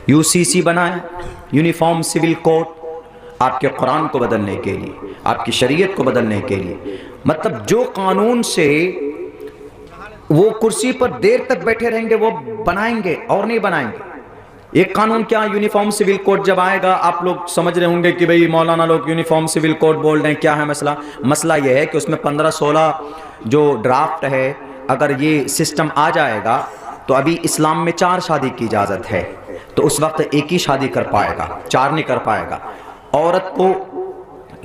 UCC बनाया, uniform civil code, आपके कुरान को बदलने के लिए, आपकी शरीयत को बदलने के लिए। मतलब जो कानून से वो कुर्सी पर देर तक बैठे रहेंगे वो बनाएंगे और नहीं बनाएंगे। एक कानून क्या, यूनिफॉर्म सिविल कोड जब आएगा, आप लोग समझ रहे होंगे कि भाई मौलाना लोग यूनिफॉर्म सिविल कोड बोल रहे हैं, क्या है मसला? मसला ये है कि उसमें 15-16 जो ड्राफ्ट है, अगर ये सिस्टम आ जाएगा तो अभी इस्लाम में 4 शादी की इजाज़त है, तो उस वक्त एक ही शादी कर पाएगा, 4 नहीं कर पाएगा। औरत को,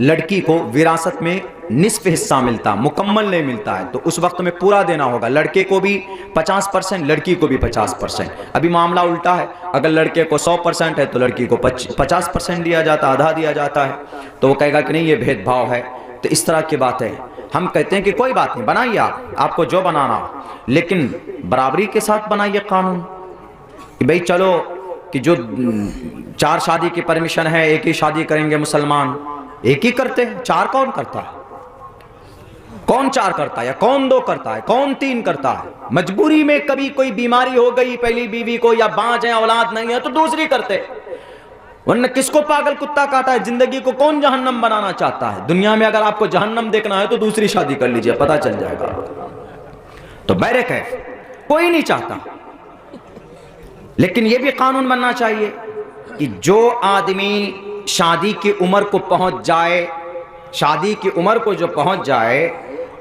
लड़की को विरासत में निस्फ हिस्सा मिलता, मुकम्मल नहीं मिलता है, तो उस वक्त में पूरा देना होगा। लड़के को भी 50%, लड़की को भी 50%। अभी मामला उल्टा है, अगर लड़के को 100% है तो लड़की को 50% दिया जाता, आधा दिया जाता है। तो वो कहेगा कि नहीं ये भेदभाव है। तो इस तरह की बात है। हम कहते हैं कि कोई बात नहीं, बनाइए आपको जो बनाना हो, लेकिन बराबरी के साथ बनाइए कानून कि भाई चलो कि जो 4 शादी की परमिशन है, एक ही शादी करेंगे मुसलमान, एक ही करते हैं। 4 कौन करता है? कौन 4 करता है? या कौन 2 करता है? कौन 3 करता है? मजबूरी में कभी कोई बीमारी हो गई पहली बीवी को, या बांझ है, औलाद नहीं है, तो दूसरी करते। वरना किसको पागल कुत्ता काटा है? जिंदगी को कौन जहन्नम बनाना चाहता है? दुनिया में अगर आपको जहन्नम देखना है तो दूसरी शादी कर लीजिए, पता चल जाएगा। तो बैरक है, कोई नहीं चाहता। लेकिन यह भी कानून बनना चाहिए कि जो आदमी शादी की उम्र को पहुंच जाए, शादी की उम्र को जो पहुंच जाए,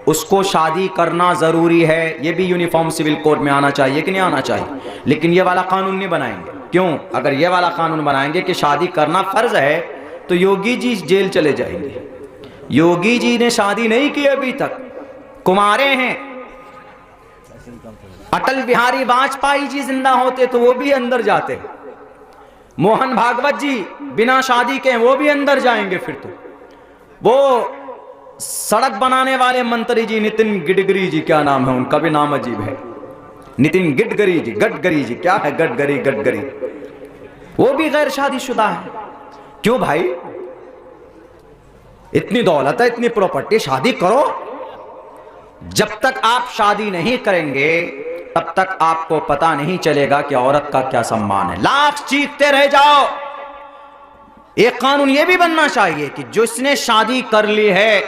उसको शादी करना जरूरी है। यह भी यूनिफॉर्म सिविल कोड में आना चाहिए कि नहीं आना चाहिए? लेकिन यह वाला कानून नहीं बनाएंगे। क्यों? अगर यह वाला कानून बनाएंगे कि शादी करना फर्ज है, तो योगी जी जेल चले जाएंगे। योगी जी ने शादी नहीं की अभी तक, कुमारे हैं। अटल बिहारी वाजपेयी जी जिंदा होते तो वो भी अंदर जाते। मोहन भागवत जी बिना शादी के वो भी अंदर जाएंगे। फिर तो वो सड़क बनाने वाले मंत्री जी, नितिन गडकरी जी, क्या नाम है उनका, भी नाम अजीब है, नितिन गडकरी जी, गडकरी जी, क्या है गडकरी, वो भी गैर शादीशुदा है। क्यों भाई? इतनी दौलत है, इतनी प्रॉपर्टी, शादी करो। जब तक आप शादी नहीं करेंगे तब तक आपको पता नहीं चलेगा कि औरत का क्या सम्मान है। लाख चीखते रह जाओ। एक कानून यह भी बनना चाहिए कि जिसने शादी कर ली है,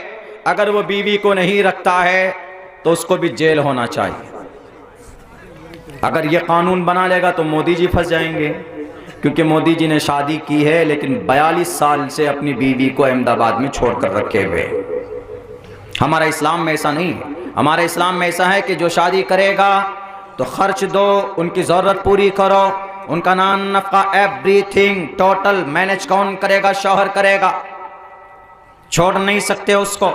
अगर वो बीवी को नहीं रखता है तो उसको भी जेल होना चाहिए। अगर ये कानून बना लेगा तो मोदी जी फंस जाएंगे, क्योंकि मोदी जी ने शादी की है लेकिन 42 साल से अपनी बीवी को अहमदाबाद में छोड़कर रखे हुए। हमारा इस्लाम में ऐसा नहीं है। हमारे इस्लाम में ऐसा है कि जो शादी करेगा तो खर्च दो, उनकी ज़रूरत पूरी करो, उनका नान नफका एवरीथिंग टोटल मैनेज कौन करेगा? शौहर करेगा। छोड़ नहीं सकते उसको।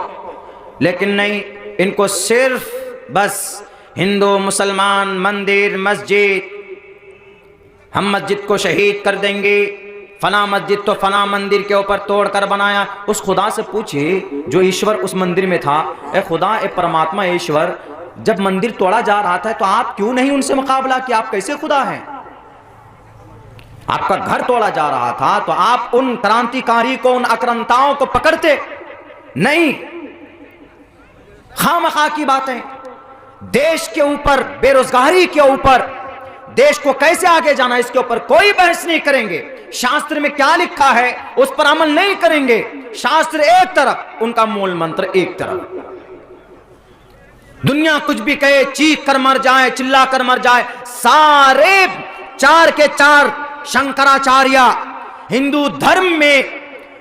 लेकिन नहीं, इनको सिर्फ बस हिंदू मुसलमान, मंदिर, मस्जिद, हम मस्जिद को शहीद कर देंगे, फला मस्जिद तो फला मंदिर के ऊपर तोड़कर बनाया। उस खुदा से पूछिए जो ईश्वर उस मंदिर में था, ए खुदा, ए परमात्मा, ईश्वर, जब मंदिर तोड़ा जा रहा था तो आप क्यों नहीं उनसे मुकाबला किया? आप कैसे खुदा हैं? आपका घर तोड़ा जा रहा था तो आप उन क्रांतिकारी को, उन आक्रांताओं को पकड़ते नहीं। खामखा की बातें। देश के ऊपर, बेरोजगारी के ऊपर, देश को कैसे आगे जाना, इसके ऊपर कोई बहस नहीं करेंगे। शास्त्र में क्या लिखा है उस पर अमल नहीं करेंगे। शास्त्र एक तरफ, उनका मूल मंत्र एक तरफ। दुनिया कुछ भी कहे, चीख कर मर जाए, चिल्ला कर मर जाए, सारे 4 के 4 शंकराचार्य। हिंदू धर्म में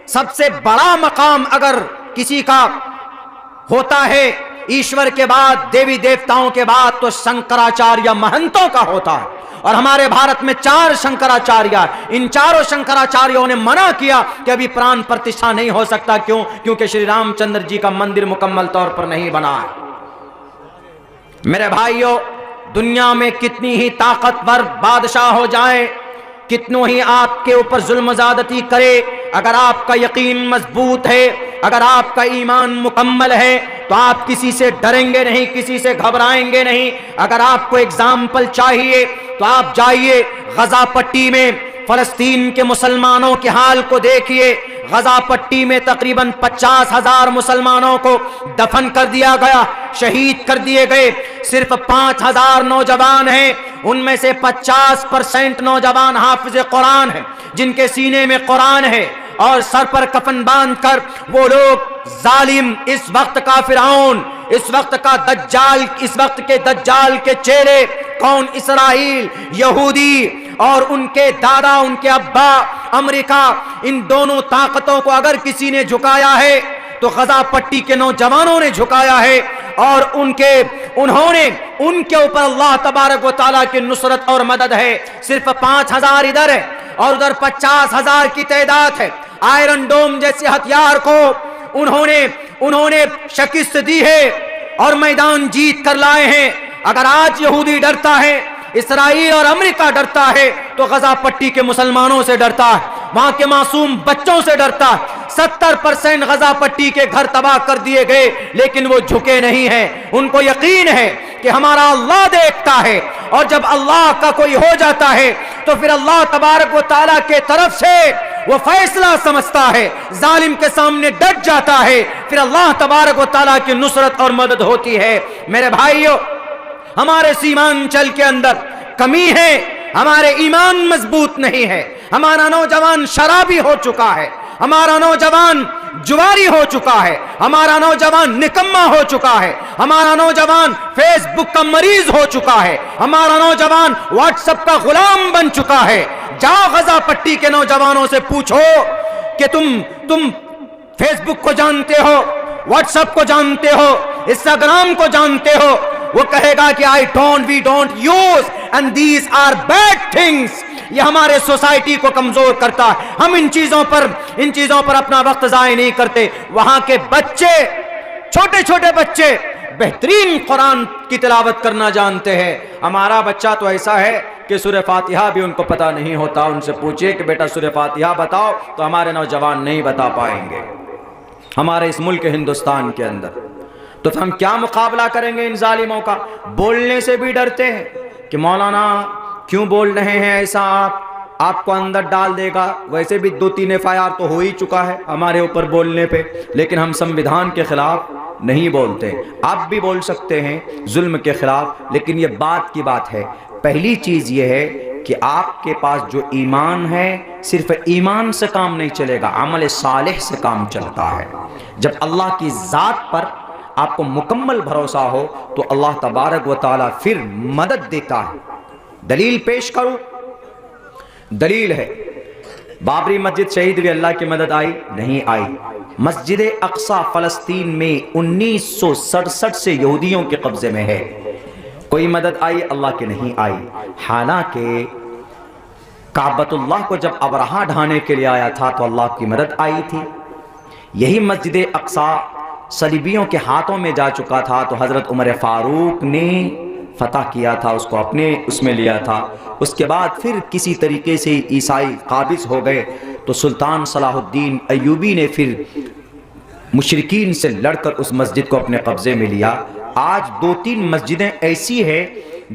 सबसे बड़ा मकाम अगर किसी का होता है ईश्वर के बाद, देवी देवताओं के बाद, तो शंकराचार्य महंतों का होता है। और हमारे भारत में 4 शंकराचार्य, इन चारों शंकराचार्यों ने मना किया कि अभी प्राण प्रतिष्ठा नहीं हो सकता। क्यों? क्योंकि श्री रामचंद्र जी का मंदिर मुकम्मल तौर पर नहीं बना है। मेरे भाइयों, दुनिया में कितनी ही ताकतवर बादशाह हो जाए, कितनों ही आपके ऊपर जुल्म ज़्यादती करे, अगर आपका यकीन मजबूत है, अगर आपका ईमान मुकम्मल है, तो आप किसी से डरेंगे नहीं, किसी से घबराएंगे नहीं। अगर आपको एग्जाम्पल चाहिए तो आप जाइए गजा पट्टी में, फलस्तीन के मुसलमानों के हाल को देखिए। गजा पट्टी में तकरीबन 50,000 मुसलमानों को दफन कर दिया गया, शहीद कर दिए गए। सिर्फ 5000 नौजवान हैं, उनमें से 50% नौजवान हाफिज कुरान हैं, जिनके सीने में कुरान है और सर पर कफन बांधकर वो लोग जालिम, इस वक्त का फिरौन, इस वक्त का दज्जाल, इस वक्त के दज्जाल के चेहरे कौन? इसराइल, यहूदी और उनके दादा, उनके अब्बा अमेरिका, इन दोनों ताकतों को अगर किसी ने झुकाया है तो गजा पट्टी के नौजवानों ने झुकाया है। और उन्होंने उनके ऊपर अल्लाह तबारक व तआला की नुसरत और मदद है। सिर्फ 5000 इधर है और उधर 50,000 की तादाद है। आयरन डोम जैसे हथियार को उन्होंने शिकस्त दी है और मैदान जीत कर लाए हैं। अगर आज यहूदी डरता है, इसराइल और अमेरिका डरता है, तो गजा पट्टी के मुसलमानों से डरता है, वहां के मासूम बच्चों से डरता है। 70% गजा पट्टी के घर तबाह कर दिए गए, लेकिन वो झुके नहीं हैं। उनको यकीन है कि हमारा अल्लाह देखता है, और जब अल्लाह का कोई हो जाता है तो फिर अल्लाह तबारक व तआला के तरफ से वो फैसला समझता है, जालिम के सामने डट जाता है, फिर अल्लाह तबारक व तआला की नुसरत और मदद होती है। मेरे भाइयों, हमारे सीमांचल के अंदर कमी है, हमारे ईमान मजबूत नहीं है, हमारा नौजवान शराबी हो चुका है, हमारा नौजवान जुआरी हो चुका है, हमारा नौजवान निकम्मा हो चुका है, हमारा नौजवान फेसबुक का मरीज हो चुका है, हमारा नौजवान व्हाट्सएप का गुलाम बन चुका है। जाओ गजा पट्टी के नौजवानों से पूछो कि तुम फेसबुक को जानते हो, व्हाट्सएप को जानते हो, इंस्टाग्राम को जानते हो? वो कहेगा कि we don't use and these are bad things. ये हमारे सोसाइटी को कमजोर करता है, हम इन चीजों पर अपना वक्त जाया नहीं करते। वहां के बच्चे, छोटे छोटे बच्चे बेहतरीन कुरान की तिलावत करना जानते हैं। हमारा बच्चा तो ऐसा है कि सूरह फातिहा भी उनको पता नहीं होता। उनसे पूछिए कि बेटा सूरह फातिहा बताओ, तो हमारे नौजवान नहीं बता पाएंगे। हमारे इस मुल्क हिंदुस्तान के अंदर तो हम क्या मुकाबला करेंगे इन जालिमों का? बोलने से भी डरते हैं कि मौलाना क्यों बोल रहे हैं ऐसा, आपको अंदर डाल देगा। वैसे भी 2-3 FIR तो हो ही चुका है हमारे ऊपर बोलने पे, लेकिन हम संविधान के खिलाफ नहीं बोलते। आप भी बोल सकते हैं जुल्म के खिलाफ, लेकिन ये बात की बात है। पहली चीज ये है कि आपके पास जो ईमान है, सिर्फ ईमान से काम नहीं चलेगा, अमल सालिह से काम चलता है। जब अल्लाह की जात पर आपको मुकम्मल भरोसा हो तो अल्लाह तबारक व तआला फिर मदद देता है। दलील पेश करूं? दलील है, बाबरी मस्जिद शहीद हुई, अल्लाह की मदद आई? नहीं आई। मस्जिद अक्सा फलस्तीन में 1967 से यहूदियों के कब्जे में है, कोई मदद आई? अल्लाह की नहीं आई। हालांकि काबतुल्लाह को जब अबरहा ढाने के लिए आया था तो अल्लाह की मदद आई थी। यही मस्जिद अक्सा सलीबियों के हाथों में जा चुका था तो हज़रत उमर फारूक ने फतह किया था, उसको अपने उसमें लिया था। उसके बाद फिर किसी तरीके से ईसाई काबिज हो गए तो सुल्तान सलाहुद्दीन अय्यूबी ने फिर मुशरिकीन से लड़कर उस मस्जिद को अपने कब्जे में लिया। आज 2-3 मस्जिदें ऐसी है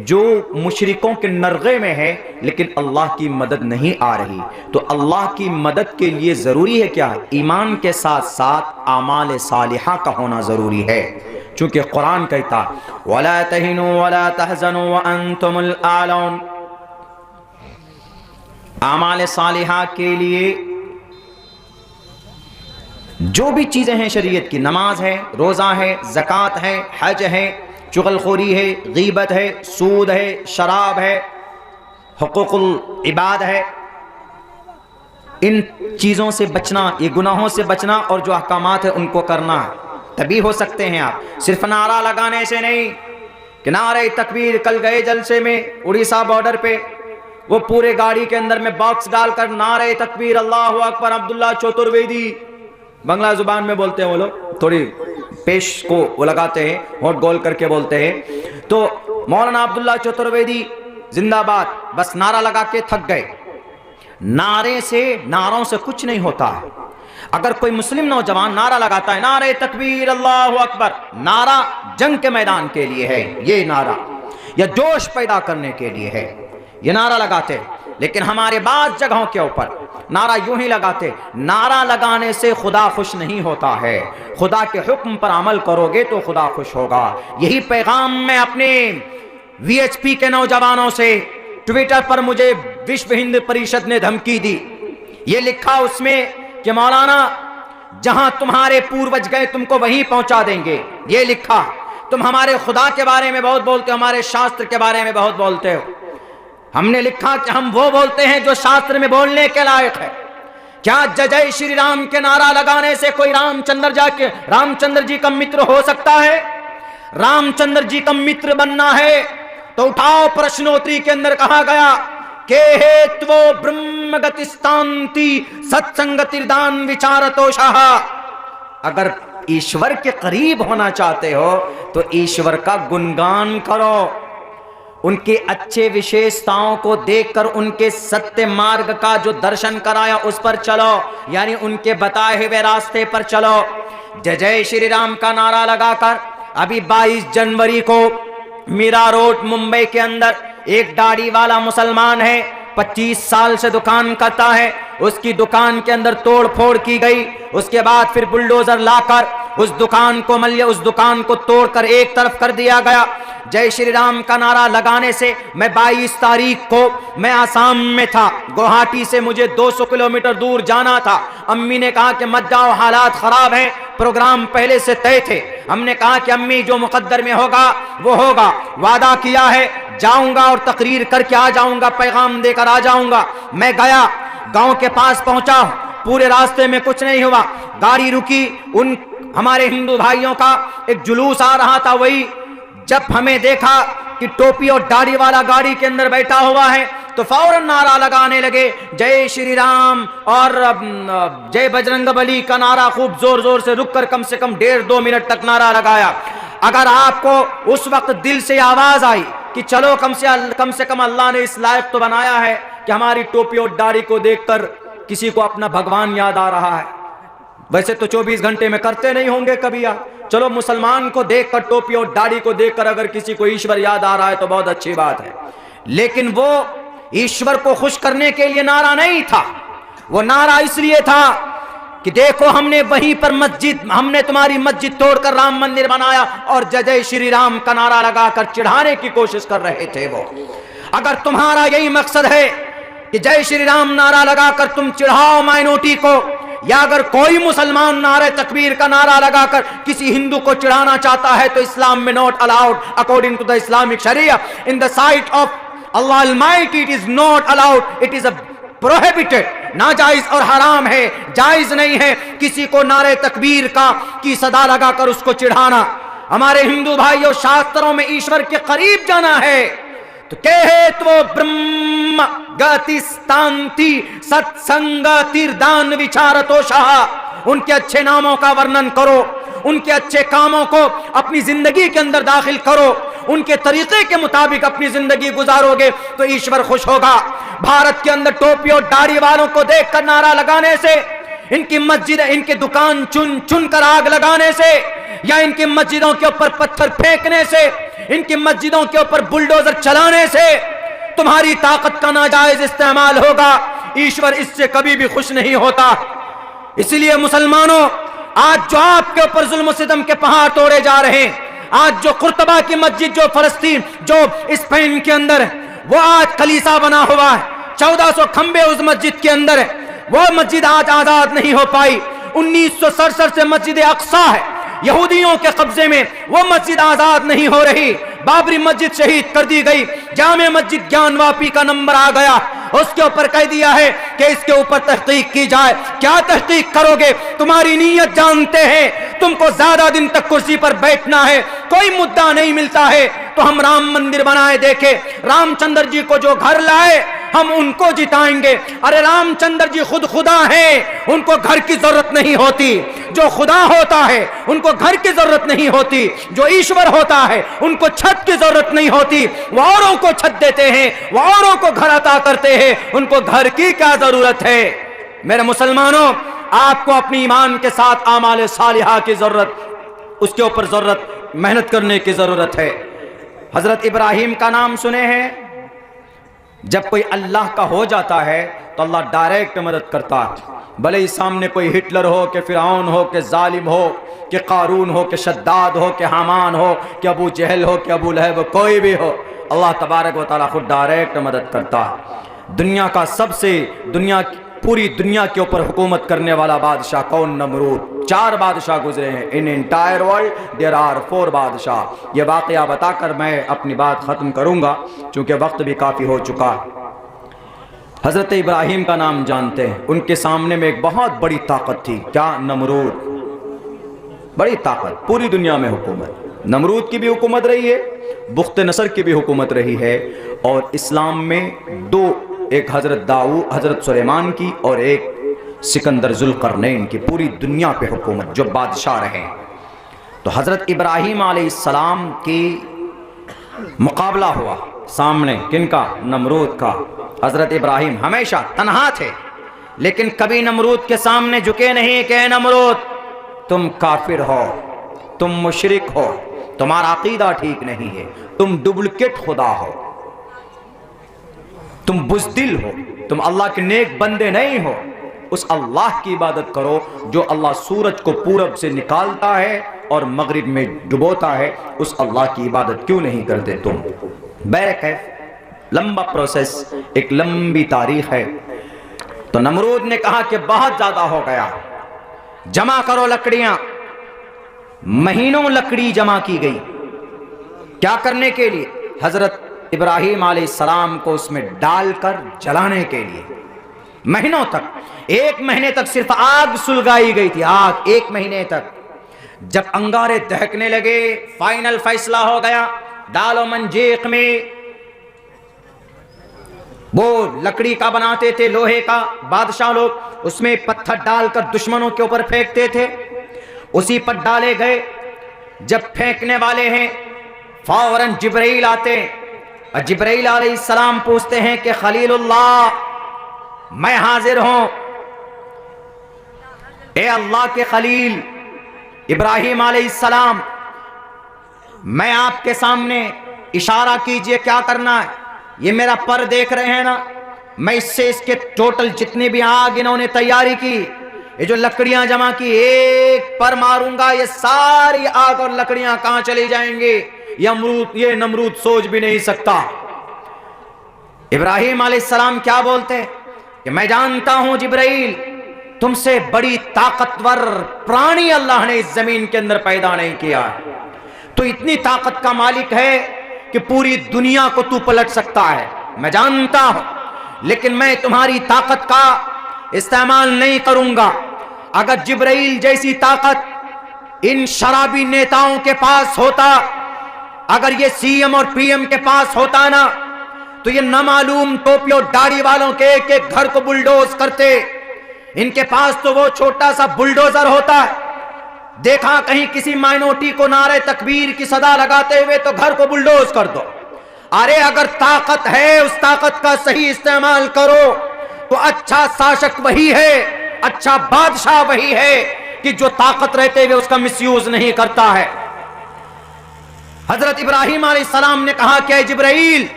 जो मुशरिकों के नरगे में है, लेकिन अल्लाह की मदद नहीं आ रही। तो अल्लाह की मदद के लिए ज़रूरी है क्या? ईमान के साथ साथ आमाल सालिहा का होना ज़रूरी है। चूँकि कुरान कहता वला तहिनु वला तहज़नु व अंतुमुल आलौन। आमाल सालिहा के लिए जो भी चीज़ें हैं शरीयत की, नमाज है, रोज़ा है, ज़कात है, हज है, चुगलखोरी है, गीबत है, सूद है, शराब है, हुकूकुल इबाद है, इन चीज़ों से बचना, ये गुनाहों से बचना और जो अहकामात है उनको करना, तभी हो सकते हैं आप। सिर्फ नारा लगाने से नहीं कि नारे तकबीर। कल गए जलसे में उड़ीसा बॉर्डर पे, वो पूरे गाड़ी के अंदर में बॉक्स डालकर नारे तकबीर अल्लाहु अकबर। अब्दुल्ला चतुर्वेदी, बंगला जुबान में बोलते हैं वो लोग, थोड़ी पेश को वो लगाते हैं, होठ गोल करके बोलते हैं। तो मौलाना अब्दुल्ला चतुर्वेदी जिंदाबाद, बस नारा लगा के थक गए। नारों से कुछ नहीं होता है। अगर कोई मुस्लिम नौजवान नारा लगाता है, नारे तकबीर अल्लाहु अकबर, नारा जंग के मैदान के लिए है, ये नारा या जोश पैदा करने के लिए है, ये नारा लगाते, लेकिन हमारे बात जगहों के ऊपर नारा यूं ही लगाते, नारा लगाने से खुदा खुश नहीं होता है, खुदा के हुक्म पर अमल करोगे तो खुदा खुश होगा। यही पैगाम मैं अपने वीएचपी के नौजवानों से, ट्विटर पर मुझे विश्व हिंद परिषद ने धमकी दी, ये लिखा उसमें कि मौलाना जहां तुम्हारे पूर्वज गए तुमको वहीं पहुंचा देंगे। ये लिखा, तुम हमारे खुदा के बारे में बहुत बोलते हो, हमारे शास्त्र के बारे में बहुत बोलते हो। हमने लिखा कि हम वो बोलते हैं जो शास्त्र में बोलने के लायक है। क्या जय श्री राम के नारा लगाने से कोई रामचंद्र जी का मित्र हो सकता है? रामचंद्र जी का मित्र बनना है तो उठाओ, प्रश्नोत्तरी के अंदर कहा गया के हेत्वो ब्रह्म गतिस्तांति सत्संगतिर्दान विचारतोषः। अगर ईश्वर के करीब होना चाहते हो तो ईश्वर का गुणगान करो, उनके अच्छे विशेषताओं को देखकर उनके सत्य मार्ग का जो दर्शन कराया उस पर चलो, यानी उनके बताए हुए रास्ते पर चलो। जय श्री राम का नारा लगाकर अभी 22 जनवरी को मीरा रोड मुंबई के अंदर एक दाढ़ी वाला मुसलमान है, 25 साल से दुकान करता है, उसकी दुकान के अंदर तोड़ फोड़ की गई। उसके बाद फिर बुलडोजर लाकर उस दुकान को तोड़कर एक तरफ कर दिया गया। जय श्री राम का नारा लगाने से मैं 22 तारीख को मैं आसाम में था, गुवाहाटी से मुझे 200 किलोमीटर दूर जाना था। अम्मी ने कहा कि मत जाओ, हालात खराब हैं, प्रोग्राम पहले से तय थे। हमने कहा कि अम्मी जो मुकद्दर में होगा वो होगा, वादा किया है, जाऊंगा और तकरीर करके आ जाऊंगा, पैगाम देकर आ जाऊंगा। मैं गया, गांव के पास पहुंचा, पूरे रास्ते में कुछ नहीं हुआ, गाड़ी रुकी, उन हमारे हिंदू भाइयों का एक जुलूस आ रहा था। वही जब हमें देखा कि टोपी और दाढ़ी वाला गाड़ी के अंदर बैठा हुआ है तो फौरन नारा लगाने लगे, जय श्री राम और जय बजरंगबली का नारा खूब जोर जोर से, रुक कर कम से कम 1.5-2 मिनट तक नारा लगाया। अगर आपको उस वक्त दिल से आवाज आई कि चलो कम से कम अल्लाह ने इस लायक तो बनाया है कि हमारी टोपी और दाढ़ी को देखकर किसी को अपना भगवान याद आ रहा है। वैसे तो 24 घंटे में करते नहीं होंगे कभी आप, चलो मुसलमान को देखकर, टोपी और दाढ़ी को देखकर अगर किसी को ईश्वर याद आ रहा है तो बहुत अच्छी बात है। लेकिन वो ईश्वर को खुश करने के लिए नारा नहीं था, वो नारा इसलिए था कि देखो हमने वहीं पर हमने तुम्हारी मस्जिद तोड़कर राम मंदिर बनाया, और जय श्री राम का नारा लगाकर चिढ़ाने की कोशिश कर रहे थे वो। अगर तुम्हारा यही मकसद है कि जय श्री राम नारा लगाकर तुम चिढ़ाओ माइनॉरिटी को, या अगर कोई मुसलमान नारे तकबीर का नारा लगाकर किसी हिंदू को चिढ़ाना चाहता है तो इस्लाम में not allowed according to the Islamic sharia, in the sight of Allah almighty it is not allowed, it is a prohibited, नाजायज और हराम है, जायज नहीं है किसी को नारे तकबीर की सदा लगाकर उसको चिढ़ाना। हमारे हिंदू भाइयों, शास्त्रों में ईश्वर के करीब जाना है तो वो ब्रह्म गतिस्तांति सत्संगतिर्दान विचारतोषः, उनके अच्छे नामों का वर्णन करो, उनके अच्छे कामों को अपनी जिंदगी के अंदर दाखिल करो, उनके तरीके के मुताबिक अपनी जिंदगी गुजारोगे तो ईश्वर खुश होगा। भारत के अंदर टोपी और दाढ़ी वालों को देखकर नारा लगाने से, इनकी मस्जिद, इनकी दुकान चुन चुन कर आग लगाने से, या इनकी मस्जिदों के ऊपर पत्थर फेंकने से, इनकी मस्जिदों के ऊपर बुलडोजर चलाने से तुम्हारी ताकत का नाजायज इस्तेमाल होगा। ईश्वर इससे कभी भी खुश नहीं होता। इसलिए मुसलमानों, आज जो आपके ऊपर जुल्म सितम के पहाड़ तोड़े जा रहे हैं, आज जो कुर्तबा की मस्जिद, जो फलस्तीन, जो स्पेन के अंदर है, वो आज कलीसा बना हुआ है, 1400 खंबे उस मस्जिद के अंदर है, वो मस्जिद आज आजाद नहीं हो पाई। 1967 से मस्जिद अक्सा है यहूदियों के कब्जे में, वो मस्जिद आजाद नहीं हो रही। बाबरी मस्जिद शहीद कर दी गई, जामे मस्जिद ज्ञानवापी का नंबर आ गया, उसके ऊपर कह दिया है कि इसके ऊपर तहकीक की जाए। क्या तहकीक करोगे? तुम्हारी नीयत जानते हैं, तुमको ज्यादा दिन तक कुर्सी पर बैठना है, कोई मुद्दा नहीं मिलता है तो हम राम मंदिर बनाए देखे, रामचंद्र जी को जो घर लाए हम उनको जिताएंगे। अरे रामचंद्र जी खुद खुदा है, उनको घर की जरूरत नहीं होती। जो खुदा होता है उनको घर की जरूरत नहीं होती, जो ईश्वर होता है उनको छत की जरूरत नहीं होती। वो औरों को छत देते हैं, वो औरों को घर अता करते हैं, उनको घर की क्या जरूरत है? मेरे मुसलमानों, आपको अपनी ईमान के साथ आमाल सालिहा की जरूरत, उसके ऊपर जरूरत, मेहनत करने की जरूरत है। हजरत इब्राहिम का नाम सुने हैं? जब कोई अल्लाह का हो जाता है तो अल्लाह डायरेक्ट मदद करता है। भले ही सामने कोई हिटलर हो, कि फिरौन हो, कि जालिम हो, कि कारून हो, कि शद्दाद हो, कि हामान हो, कि अबू जहल हो, कि अबू लहब, कोई भी हो, अल्लाह तबारक व तआला खुद डायरेक्ट मदद करता है। दुनिया का सबसे पूरी दुनिया के ऊपर हुकूमत करने वाला बादशाह कौन? नमरूद। 4 बादशाह गुजरे हैं। In entire world there are 4 बादशाह। ये वाक़या बताकर मैं अपनी बात ख़त्म करूँगा, चूँकि वक्त भी काफ़ी हो चुका है। हज़रत इब्राहीम का नाम जानते हैं। उनके सामने में एक बहुत बड़ी ताकत थी। क्या? नमरूद। बड़ी ताकत, पूरी दुनिया में हुकूमत। नमरूद की भी हुकूमत रही है, बुख्त नसर की भी हुकूमत रही है, और इस्लाम में 2, एक हज़रत दाऊद, हज़रत सुलेमान की, और एक सिकंदर ज़ुल्क़रनैन की, पूरी दुनिया पे हुकूमत, जो बादशाह रहे। तो हज़रत इब्राहीम अलैहिस्सलाम की मुकाबला हुआ सामने, किनका? नमरूद का। हज़रत इब्राहीम हमेशा तन्हा थे, लेकिन कभी नमरूद के सामने झुके नहीं कि नमरूद तुम काफिर हो, तुम मुशरिक हो, तुम्हारा अकीदा ठीक नहीं है, तुम डुप्लिकेट खुदा हो, तुम बुज़दिल हो, तुम अल्लाह के नेक बंदे नहीं हो। उस अल्लाह की इबादत करो जो अल्लाह सूरज को पूरब से निकालता है और मगरिब में डुबोता है। उस अल्लाह की इबादत क्यों नहीं करते तुम? बहरकैफ लंबा प्रोसेस, एक लंबी तारीख है। तो नमरूद ने कहा कि बहुत ज़्यादा हो गया, जमा करो लकड़ियां। महीनों लकड़ी जमा की गई। क्या करने के लिए? हजरत इब्राहीम अलैहिस्सलाम को उसमें डालकर जलाने के लिए। महीनों तक, 1 महीने तक सिर्फ आग सुलगाई गई थी, आग 1 महीने तक। जब अंगारे दहकने लगे, फाइनल फैसला हो गया, डालो मंजीक में। वो लकड़ी का बनाते थे, लोहे का, बादशाह लोग उसमें पत्थर डालकर दुश्मनों के ऊपर फेंकते थे। उसी पर डाले गए। जब फेंकने वाले हैं, फौरन जिब्राइल आते और जिब्राइल अलैहिस्सलाम पूछते हैं कि खलीलुल्लाह, मैं हाजिर हूं। ए अल्लाह के खलील इब्राहीम अलैहिस्सलाम, मैं आपके सामने, इशारा कीजिए क्या करना है। ये मेरा पर देख रहे हैं ना, मैं इससे इसके टोटल जितनी भी आग इन्होंने तैयारी की, ये जो लकड़ियां जमा की, एक पर मारूंगा, ये सारी आग और लकड़ियां कहां चली जाएंगी, ये नमरूद सोच भी नहीं सकता। इब्राहीम अलैहिस्सलाम क्या बोलते कि मैं जानता हूं जिब्राइल, तुमसे बड़ी ताकतवर प्राणी अल्लाह ने इस जमीन के अंदर पैदा नहीं किया, तो इतनी ताकत का मालिक है कि पूरी दुनिया को तू पलट सकता है, मैं जानता हूं, लेकिन मैं तुम्हारी ताकत का इस्तेमाल नहीं करूंगा। अगर जिब्राइल जैसी ताकत इन शराबी नेताओं के पास होता, अगर ये सीएम और पीएम के पास होता ना, तो ये नामालूम टोपी और दाढ़ी वालों के एक एक घर को बुलडोज करते। इनके पास तो वो छोटा सा बुलडोजर होता है, देखा कहीं किसी माइनॉरिटी को नारे तकबीर की सदा लगाते हुए तो घर को बुलडोज कर दो। अरे अगर ताकत है, उस ताकत का सही इस्तेमाल करो तो अच्छा शासक वही है, अच्छा बादशाह वही है कि जो ताकत रहते हुए उसका मिसयूज नहीं करता है। हजरत इब्राहीम अलैहिस्सलाम ने कहा कि जिब्राइल,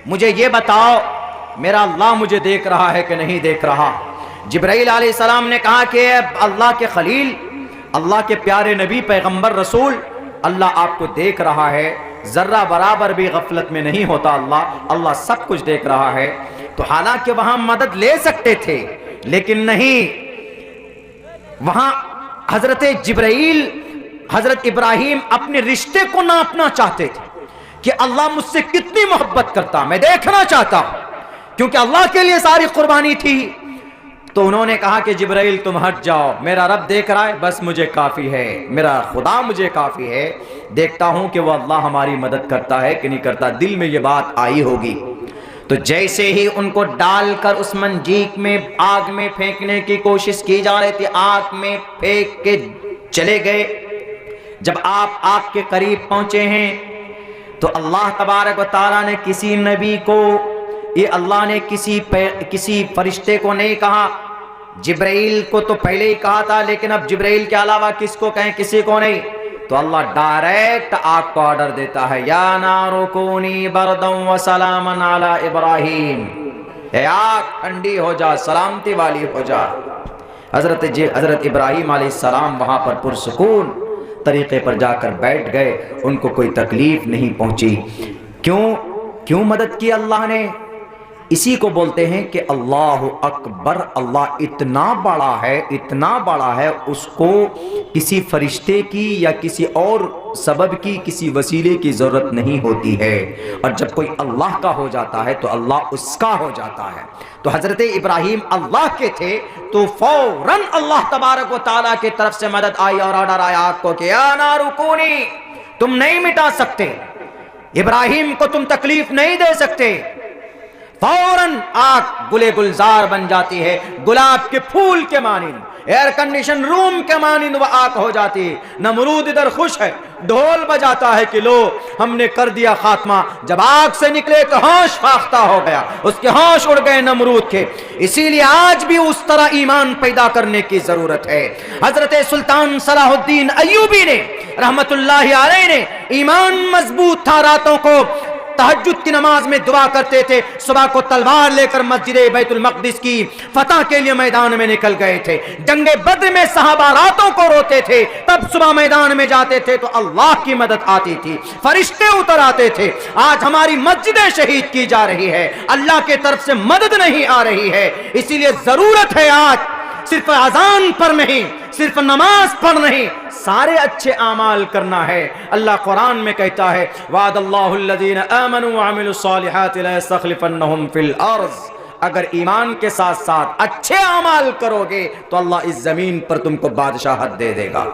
मुझे ये बताओ, मेरा अल्लाह मुझे देख रहा है कि नहीं देख रहा? जिब्राइल अलैहिस्सलाम ने कहा कि अल्लाह के खलील, अल्लाह के प्यारे नबी पैगंबर रसूल, अल्लाह आपको देख रहा है, जर्रा बराबर भी गफलत में नहीं होता अल्लाह सब कुछ देख रहा है। तो हालांकि वहां मदद ले सकते थे, लेकिन नहीं, वहां हजरत जिब्राइल, हजरत इब्राहीम अपने रिश्ते को नापना चाहते थे कि अल्लाह मुझसे कितनी मोहब्बत करता, मैं देखना चाहता हूं, क्योंकि अल्लाह के लिए सारी कुर्बानी थी। तो उन्होंने कहा कि जिब्राइल तुम हट जाओ, मेरा रब देख रहा है, बस मुझे काफ़ी है, मेरा खुदा मुझे काफ़ी है, देखता हूं कि वह अल्लाह हमारी मदद करता है कि नहीं करता। दिल में ये बात आई होगी। तो जैसे ही उनको डालकर उस मंजीक में आग में फेंकने की कोशिश की जा रही थी, आग में फेंक के चले गए। जब आप आग के करीब पहुंचे हैं तो अल्लाह तबारक व तआला ने किसी नबी को, ये अल्लाह ने किसी फरिश्ते को नहीं कहा, जिब्राइल को तो पहले ही कहा था, लेकिन अब जिब्राइल के अलावा किसको कहें, किसी को नहीं। तो अल्लाह डायरेक्ट आग को ऑर्डर देता है, या नारु कूनी बरदम व सलामन अला इब्राहीम। ए आग ठंडी हो जा, सलामती वाली हो जा। हज़रत इब्राहीम अलैहिस्सलाम वहाँ पर पुरसुकून तरीक़े पर जाकर बैठ गए, उनको कोई तकलीफ़ नहीं पहुँची। क्यों मदद की अल्लाह ने? इसी को बोलते हैं कि अल्लाह अकबर, अल्लाह इतना बड़ा है, उसको किसी फरिश्ते की या किसी और सबब की, किसी वसीले की ज़रूरत नहीं होती है। और जब कोई अल्लाह का हो जाता है तो अल्लाह उसका हो जाता है। तो हज़रत इब्राहीम अल्लाह के थे तो फौरन अल्लाह तबारक व तआला की तरफ से मदद आई और ऑर्डर आया आपको कि या नारु कूनी, तुम नहीं मिटा सकते, इब्राहीम को तुम तकलीफ नहीं दे सकते। फौरन आग गुले गुलजार बन जाती है, गुलाब के फूल के मानिंद, एयर कंडीशन रूम के मानिंद वह आग हो जाती है। नमरूद इधर खुश है, ढोल बजाता है कि लो हमने कर दिया खात्मा। जब आग से निकले तो होश फाख्ता हो गया, उसके होश उड़ गए नमरूद के। इसीलिए आज भी उस तरह ईमान पैदा करने की जरूरत है। हजरत सुल्तान सलाहुद्दीन अय्यूबी ने रहमतुल्लाहि अलैह ने ईमान मजबूत था, रातों को तहज्जुद की नमाज में दुआ करते थे, सुबह को तलवार लेकर मस्जिद बैतुल मक़दिस की फतह के लिए मैदान में निकल गए थे। जंगे बद्र में सहाबा रातों को रोते थे, तब सुबह मैदान में जाते थे तो अल्लाह की मदद आती थी, फरिश्ते उतर आते थे। आज हमारी मस्जिदें शहीद की जा रही है, अल्लाह के तरफ से मदद नहीं आ रही है। इसीलिए जरूरत है आज सिर्फ अजान पर नहीं, सिर्फ नमाज पर नहीं, सारे अच्छे आमाल करना है। अल्लाह कुरान में कहता है वादल्लाहुल्लज़ीना आमनू व अमिलुस्सालिहाति ला यस्तखलिफन्नहुम फिल अर्ज़। अगर ईमान के साथ साथ अच्छे आमाल करोगे तो अल्लाह इस जमीन पर तुमको बादशाहत दे देगा।